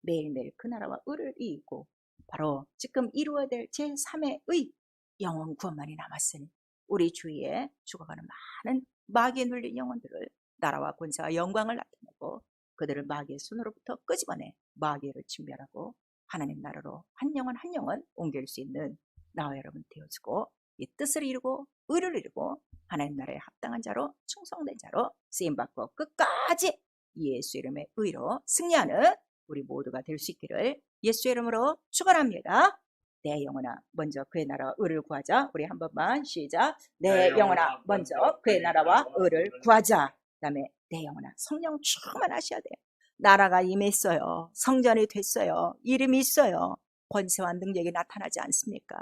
매일매일 그 나라와 의를 이루고 바로 지금 이루어야 될 제3의 의 영혼 구원만이 남았으니 우리 주위에 죽어가는 많은 마귀에 눌린 영혼들을 나라와 권세와 영광을 나타내고 그들을 마귀의 손으로부터 끄집어내 마귀를 진멸하고 하나님 나라로 한 영혼 한 영혼 옮길 수 있는 나와 여러분 되어주고 이 뜻을 이루고 의를 이루고 하나님 나라에 합당한 자로 충성된 자로 쓰임받고 끝까지 예수 이름의 의로 승리하는 우리 모두가 될 수 있기를 예수 이름으로 축원합니다. 내 영혼아 먼저 그의 나라와 의를 구하자. 우리 한 번만 시작. 내 영혼아 먼저 그의 나라와 의를 구하자. 그 다음에 내 영혼아 성령 충만하셔야 돼요. 나라가 임했어요. 성전이 됐어요. 이름이 있어요. 권세와 능력이 나타나지 않습니까?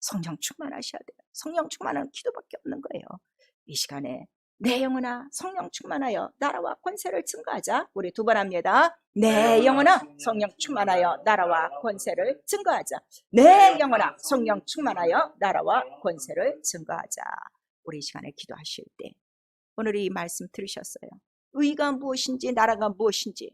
성령 충만하셔야 돼요. 성령 충만한 기도밖에 없는 거예요. 이 시간에 내 영혼아 성령 충만하여 나라와 권세를 증거하자. 우리 두 번 합니다. 내 영혼아 성령 충만하여 나라와 권세를 증거하자. 내 영혼아 성령 충만하여 나라와 권세를 증거하자. 우리 이 시간에 기도하실 때 오늘 이 말씀 들으셨어요. 의가 무엇인지 나라가 무엇인지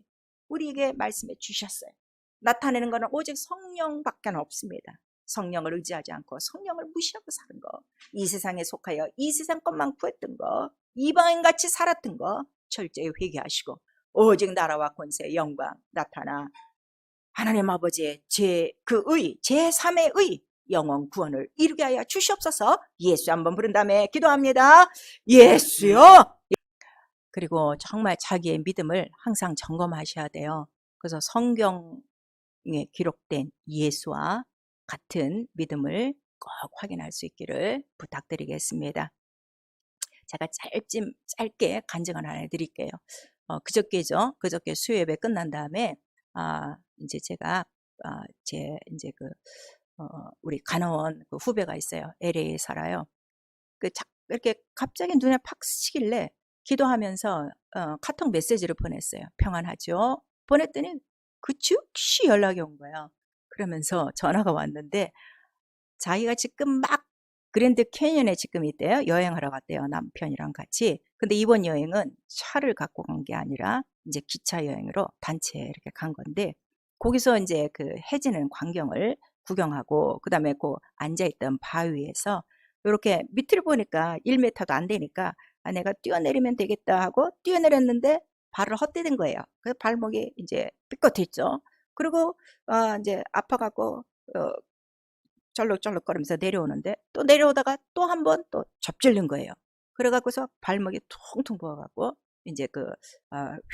우리에게 말씀해 주셨어요. 나타내는 것은 오직 성령밖에 없습니다. 성령을 의지하지 않고 성령을 무시하고 사는 거, 이 세상에 속하여 이 세상 것만 구했던 거, 이방인같이 살았던 거 철저히 회개하시고 오직 나라와 권세 영광 나타나 하나님 아버지의 제3의 의 영원 구원을 이루게 하여 주시옵소서. 예수 한번 부른 다음에 기도합니다. 예수요. 그리고 정말 자기의 믿음을 항상 점검하셔야 돼요. 그래서 성경에 기록된 예수와 같은 믿음을 꼭 확인할 수 있기를 부탁드리겠습니다. 제가 짧게 간증을 하나 해드릴게요. 그저께죠. 그저께 수요예배 끝난 다음에 이제 제가 우리 간호원 그 후배가 있어요. LA에 살아요. 이렇게 갑자기 눈에 팍 스치길래 기도하면서 카톡 메시지를 보냈어요. 평안하죠? 보냈더니 그 즉시 연락이 온 거예요. 그러면서 전화가 왔는데 자기가 지금 막 그랜드 캐니언에 지금 있대요. 여행하러 갔대요. 남편이랑 같이. 근데 이번 여행은 차를 갖고 간 게 아니라 이제 기차 여행으로 단체 이렇게 간 건데 거기서 이제 그 해지는 광경을 구경하고 그다음에 그 앉아있던 바위에서 이렇게 밑을 보니까 1m도 안 되니까 내가 뛰어내리면 되겠다 하고 뛰어내렸는데 발을 헛디딘 거예요. 그래서 발목이 이제 삐끗했죠. 그리고 이제 아파갖고 쩔룩쩔룩거리면서 내려오는데 또 내려오다가 또 한 번 또 접질린 거예요. 그래갖고서 발목이 퉁퉁 부어갖고 이제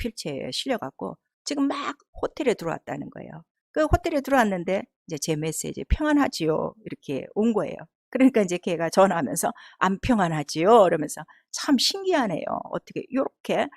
휠체어에 실려갖고 지금 막 호텔에 들어왔다는 거예요. 그 호텔에 들어왔는데 이제 제 메시지 평안하지요 이렇게 온 거예요. 그러니까 이제 걔가 전화하면서 안 평안하지요 이러면서 참 신기하네요. 어떻게 이렇게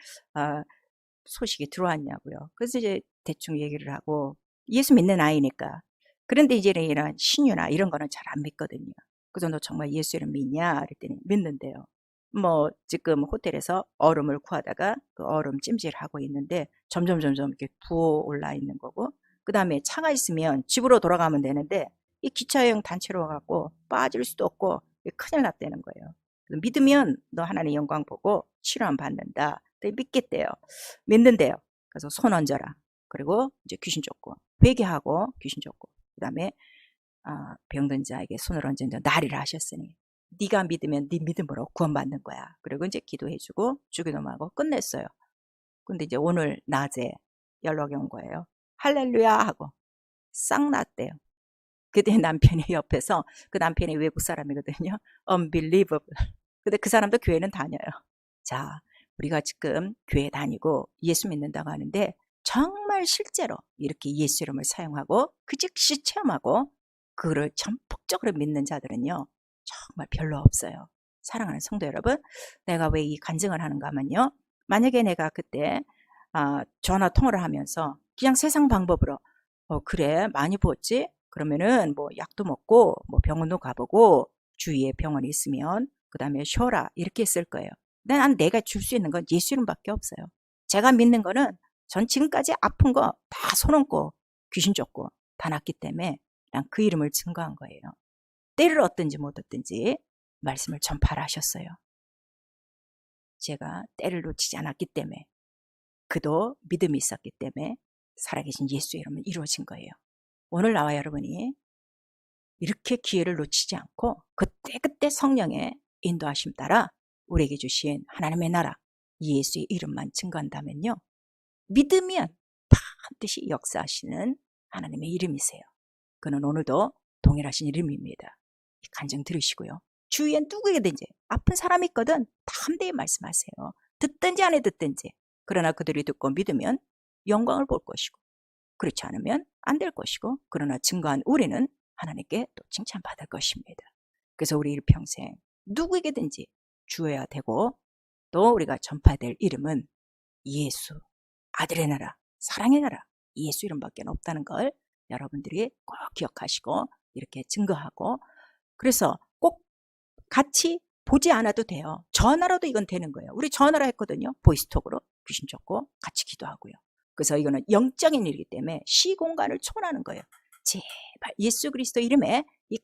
소식이 들어왔냐고요. 그래서 이제 대충 얘기를 하고 예수 믿는 아이니까. 그런데 이제는 이런 신유나 이런 거는 잘 안 믿거든요. 그래서 너 정말 예수를 믿냐? 그랬더니 믿는데요. 뭐 지금 호텔에서 얼음을 구하다가 그 얼음 찜질하고 있는데 점점 이렇게 부어 올라 있는 거고 그 다음에 차가 있으면 집으로 돌아가면 되는데 이 기차여행 단체로 와갖고 빠질 수도 없고 큰일 났다는 거예요. 믿으면 너 하나님 영광 보고 치료함 받는다. 믿겠대요. 믿는데요. 그래서 손 얹어라. 그리고 이제 귀신 쫓고 회개하고 귀신 쫓고 그 다음에 병든 자에게 손을 얹은데 날이라 하셨으니 네가 믿으면 네 믿음으로 구원받는 거야. 그리고 이제 기도해주고 주기도하고 끝냈어요. 근데 이제 오늘 낮에 연락이 온 거예요. 할렐루야 하고 싹 났대요. 그때 남편이 옆에서 그 남편이 외국 사람이거든요. Unbelievable. 근데 그 사람도 교회는 다녀요. 자, 우리가 지금 교회 다니고 예수 믿는다고 하는데 정말 실제로 이렇게 예수 이름을 사용하고 그 즉시 체험하고 그를 전폭적으로 믿는 자들은요. 정말 별로 없어요. 사랑하는 성도 여러분, 내가 왜 이 간증을 하는가 하면요. 만약에 내가 그때 전화 통화를 하면서 그냥 세상 방법으로 그래 많이 부었지? 그러면은 뭐 약도 먹고 뭐 병원도 가보고 주위에 병원이 있으면 그 다음에 쉬어라 이렇게 했을 거예요. 난 내가 줄 수 있는 건 예수 이름밖에 없어요. 제가 믿는 거는 전 지금까지 아픈 거 다 손 얹고 귀신 쫓고 다 낫기 때문에 난 그 이름을 증거한 거예요. 때를 얻든지 못 얻든지 말씀을 전파를 하셨어요. 제가 때를 놓치지 않았기 때문에 그도 믿음이 있었기 때문에 살아계신 예수의 이름은 이루어진 거예요. 오늘 나와 여러분이 이렇게 기회를 놓치지 않고 그때그때 성령의 인도하심 따라 우리에게 주신 하나님의 나라 예수의 이름만 증거한다면요. 믿으면 반드시 역사하시는 하나님의 이름이세요. 그는 오늘도 동일하신 이름입니다. 간증 들으시고요. 주위에 누구에게든지 아픈 사람이 있거든 다 함대히 말씀하세요. 듣든지 안 듣든지. 그러나 그들이 듣고 믿으면 영광을 볼 것이고 그렇지 않으면 안 될 것이고 그러나 증거한 우리는 하나님께 또 칭찬받을 것입니다. 그래서 우리 일평생 누구에게든지 주어야 되고 또 우리가 전파해야 될 이름은 예수, 아들의 나라, 사랑의 나라, 예수 이름밖에 없다는 걸 여러분들이 꼭 기억하시고 이렇게 증거하고 그래서 꼭 같이 보지 않아도 돼요. 전화로도 이건 되는 거예요. 우리 전화로 했거든요. 보이스톡으로 귀신 쫓고 같이 기도하고요. 그래서 이거는 영적인 일이기 때문에 시공간을 초월하는 거예요. 제발 예수 그리스도 이름에 이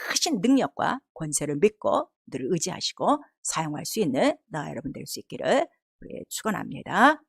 크신 능력과 권세를 믿고 늘 의지하시고 사용할 수 있는 나 여러분 될 수 있기를 우리 축원합니다.